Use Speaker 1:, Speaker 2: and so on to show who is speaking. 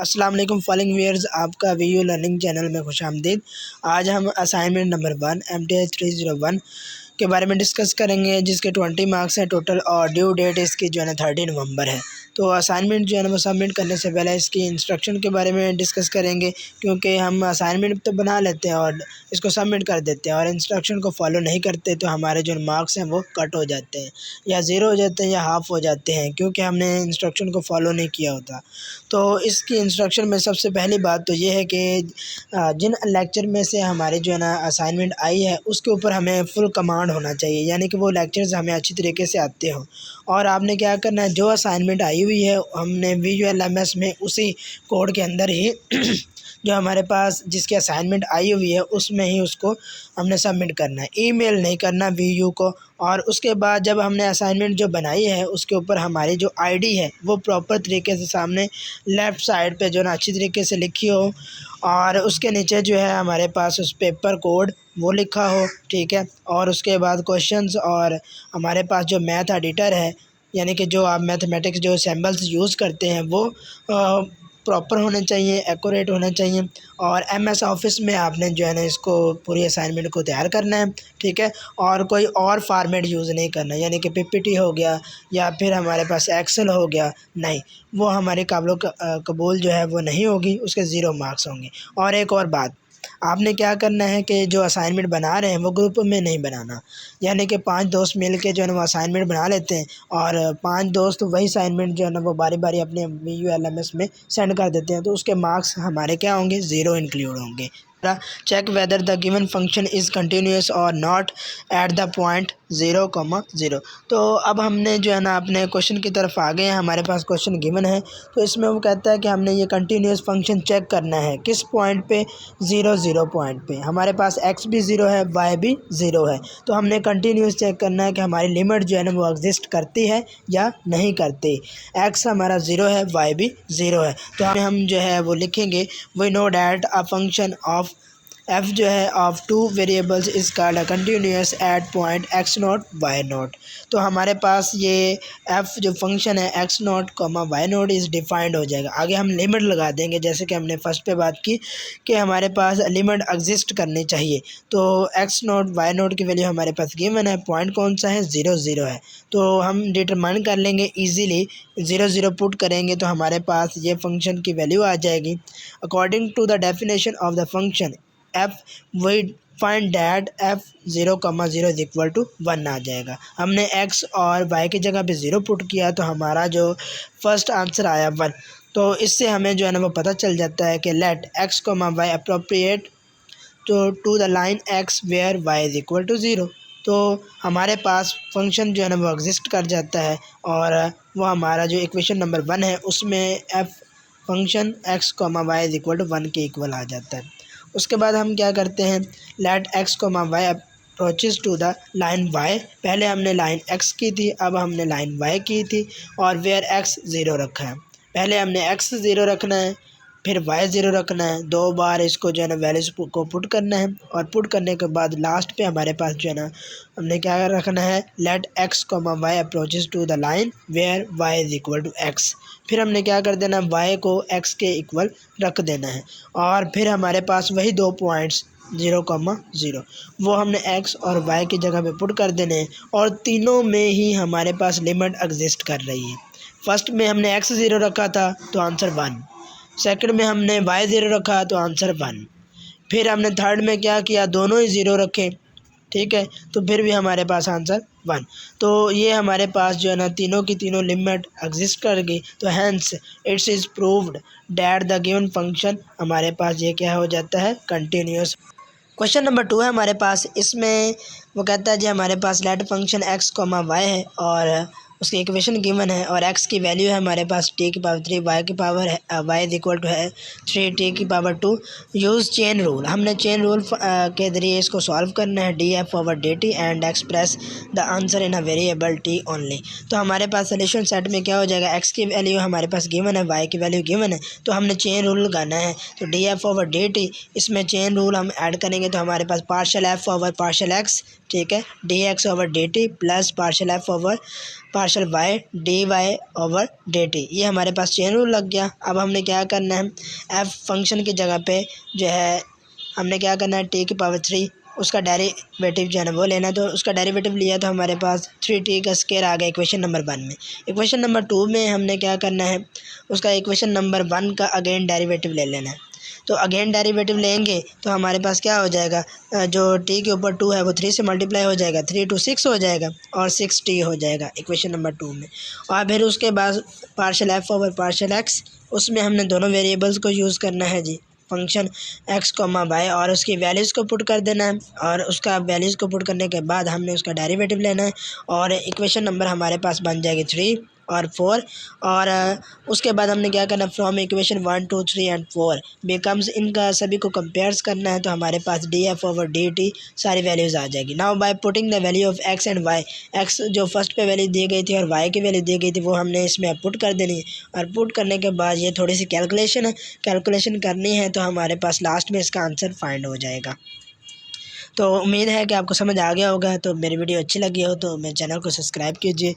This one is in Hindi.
Speaker 1: अस्सलाम वालेकुम फॉलोइंग व्यूअर्स, आपका वीयू लर्निंग चैनल में खुशामदीद। आज हम असाइनमेंट नंबर 1 MTH 301 के बारे में डिस्कस करेंगे, जिसके 20 मार्क्स हैं टोटल और ड्यू डेट इसकी जो है ना 30 नवंबर है। तो असाइनमेंट जो है ना वो सबमिट करने से पहले इसकी इंस्ट्रक्शन के बारे में डिस्कस करेंगे, क्योंकि हम असाइनमेंट तो बना लेते हैं और इसको सबमिट कर देते हैं और इंस्ट्रक्शन को फॉलो नहीं करते तो हमारे जो मार्क्स हैं वो कट हो जाते हैं या ज़ीरो हो जाते हैं या हाफ़ हो जाते हैं, क्योंकि हमने इंस्ट्रक्शन को फॉलो नहीं किया होता। तो इसकी इंस्ट्रक्शन में सबसे पहली बात तो ये है कि जिन लेक्चर में से हमारे जो है ना असाइनमेंट आई है उसके ऊपर हमें फुल कमांड होना चाहिए, यानी कि वो लेक्चर्स हमें अच्छी तरीके से आते हों। और आपने क्या करना है, जो असाइनमेंट आई हुई है हमने VULMS में उसी कोड के अंदर ही जो हमारे पास जिसकी असाइनमेंट आई हुई है उसमें ही उसको हमने सबमिट करना है, ईमेल नहीं करना VU को। और उसके बाद जब हमने असाइनमेंट जो बनाई है उसके ऊपर हमारी जो आईडी है वो प्रॉपर तरीके से सामने लेफ़्ट साइड पे जो ना अच्छी तरीके से लिखी हो, और उसके नीचे जो है हमारे पास उस पेपर कोड वो लिखा हो, ठीक है। और उसके बाद क्वेश्चंस और हमारे पास जो मैथ एडिटर है, यानी कि जो आप मैथमेटिक्स जो सिंबल्स यूज़ करते हैं वो प्रॉपर होने चाहिए, एक्यूरेट होना चाहिए। और MS ऑफिस में आपने जो है ना इसको पूरी असाइनमेंट को तैयार करना है, ठीक है। और कोई और फॉर्मेट यूज़ नहीं करना, यानी कि PPT हो गया या फिर हमारे पास एक्सेल हो गया, नहीं, वो हमारे काबिल कबूल जो है वो नहीं होगी, उसके 0 मार्क्स होंगे। और एक और बात, आपने क्या करना है कि जो असाइनमेंट बना रहे हैं वो ग्रुप में नहीं बनाना, यानी कि 5 दोस्त मिल के जो है ना वो असाइनमेंट बना लेते हैं और 5 दोस्त वही असाइनमेंट जो है ना वो बारी बारी अपने VULMS में सेंड कर देते हैं, तो उसके मार्क्स हमारे क्या होंगे, 0 इंक्लूड होंगे। Check whether the given function is continuous और नॉट एट द पॉइंट 0,0। तो अब हमने जो है ना अपने क्वेश्चन की तरफ आ गए हैं, हमारे पास क्वेश्चन गिवन है। तो इसमें वो कहता है कि हमने ये कंटिन्यूस फंक्शन चेक करना है किस पॉइंट पे, 0,0 पॉइंट पे। हमारे पास x भी 0 है, y भी 0 है, तो हमने कंटिन्यूस चेक करना है कि हमारी लिमिट जो है ना वो एग्जिस्ट करती है या नहीं करती। x हमारा 0 है, y भी 0 है, तो हम जो है वो लिखेंगे we know that a function of f जो है of 2 variables is called a continuous at point x0 y0। तो हमारे पास ये f जो फंक्शन है x0, y0 इज़ डिफाइंड हो जाएगा। आगे हम लिमिट लगा देंगे, जैसे कि हमने फर्स्ट पे बात की कि हमारे पास लिमिट एग्जिस्ट करनी चाहिए। तो x0 y0 की वैल्यू हमारे पास गिवन है, पॉइंट कौन सा है, 0,0 है, तो हम डिटरमाइन कर लेंगे ईजीली। 0,0 पुट करेंगे तो हमारे पास ये फंक्शन की वैल्यू आ जाएगी। According to the definition of the function f we find that f0,0 is equal to 1 आ जाएगा। हमने x और y की जगह पे 0 पुट किया तो हमारा जो फर्स्ट आंसर आया 1। तो इससे हमें जो है ना वो पता चल जाता है कि let x, y appropriate to the line x where y is equal to 0। तो हमारे पास फंक्शन जो है ना वो एग्जिस्ट कर जाता है और वो हमारा जो इक्वेशन नंबर 1 है उसमें f function x, y is equal to 1 के इक्वल आ जाता है। उसके बाद हम क्या करते हैं, let x, y approaches to the line y। पहले हमने लाइन x की थी, अब हमने लाइन y की थी, और वेयर x 0 रखा है। पहले हमने x 0 रखना है, फिर y 0 रखना है, 2 बार इसको जो है ना वैल्यूज को पुट करना है, और पुट करने के बाद लास्ट पे हमारे पास जो है ना हमने क्या रखना है, let x, y approaches to the line where y is equal to x। फिर हमने क्या कर देना, y को x के इक्वल रख देना है, और फिर हमारे पास वही 2 पॉइंट्स 0,0 वो हमने x और y की जगह पे पुट कर देने हैं, और तीनों में ही हमारे पास लिमिट एग्जिस्ट कर रही है। फर्स्ट में हमने x 0 रखा था तो आंसर 1, सेकंड में हमने y 0 रखा तो आंसर 1, फिर हमने थर्ड में क्या किया, दोनों ही 0 रखे, ठीक है, तो फिर भी हमारे पास आंसर 1। तो ये हमारे पास जो है ना तीनों की तीनों लिमिट एग्जिस्ट कर गई, तो hence it's is proved that the given function हमारे पास ये क्या हो जाता है, कंटिन्यूस। क्वेश्चन नंबर 2 है हमारे पास, इसमें वो कहता है जी हमारे पास लेट फंक्शन x, y है और उसकी इक्वेशन गिवन है, और x की वैल्यू है हमारे पास t की पावर 3, y की पावर है y इज इक्वल टू है 3t की पावर 2। यूज़ चेन रूल, हमने चेन रूल के ज़रिए इसको सॉल्व करना है, df/dt and express the answer in a variable t only. तो हमारे पास सोल्यूशन सेट में क्या हो जाएगा, x की वैल्यू हमारे पास गिवन है, y की वैल्यू गिवन है, तो हमने चेन रूल लगाना है। तो df/dt, इसमें चेन रूल हम ऐड करेंगे तो हमारे पास partial f over partial x, ठीक है, dx/dt plus partial f over partial y d y over d t. ये हमारे पास चेन रूल लग गया। अब हमने क्या करना है, एफ फंक्शन की जगह पे जो है हमने क्या करना है, टी की पावर 3 उसका डेरिवेटिव जो है ना वो लेना है। तो उसका डेरिवेटिव लिया तो हमारे पास 3t का स्क्वायर आ गया इक्वेशन नंबर 1 में। इक्वेशन नंबर 2 में हमने क्या करना है, उसका इक्वेशन नंबर 1 का अगेन डेरिवेटिव ले लेना है। तो अगेन डेरिवेटिव लेंगे तो हमारे पास क्या हो जाएगा, जो t के ऊपर 2 है वो 3 से मल्टीप्लाई हो जाएगा, 3 to 6 हो जाएगा और 6t हो जाएगा इक्वेशन नंबर 2 में। और फिर उसके बाद partial F over partial x, उसमें हमने दोनों वेरिएबल्स को यूज़ करना है जी, फंक्शन x कॉमा वाई, और उसकी वैल्यूज़ को पुट कर देना है। और उसका वैल्यूज़ को पुट करने के बाद हमने उसका डेरिवेटिव लेना है और इक्वेशन नंबर हमारे पास बन जाएगी 3 और 4। और उसके बाद हमने क्या करना है, फ्रॉम इक्वेशन 1 2 3 एंड 4 बिकम्स, इनका सभी को कंपेयर्स करना है। तो हमारे पास d f over d t सारी वैल्यूज़ आ जाएगी। Now by putting the value of x and y, x जो फर्स्ट पे वैल्यू दी गई थी और वाई की वैल्यू दी गई थी वो हमने इसमें पुट कर देनी है। और पुट करने के बाद ये थोड़ी सी कैलकुलेशन है, कैलकुलेशन करनी है तो हमारे पास लास्ट में इसका आंसर फाइंड हो जाएगा। तो उम्मीद है कि आपको समझ आ गया होगा। तो मेरी वीडियो अच्छी लगी हो तो मेरे चैनल को सब्सक्राइब कीजिए।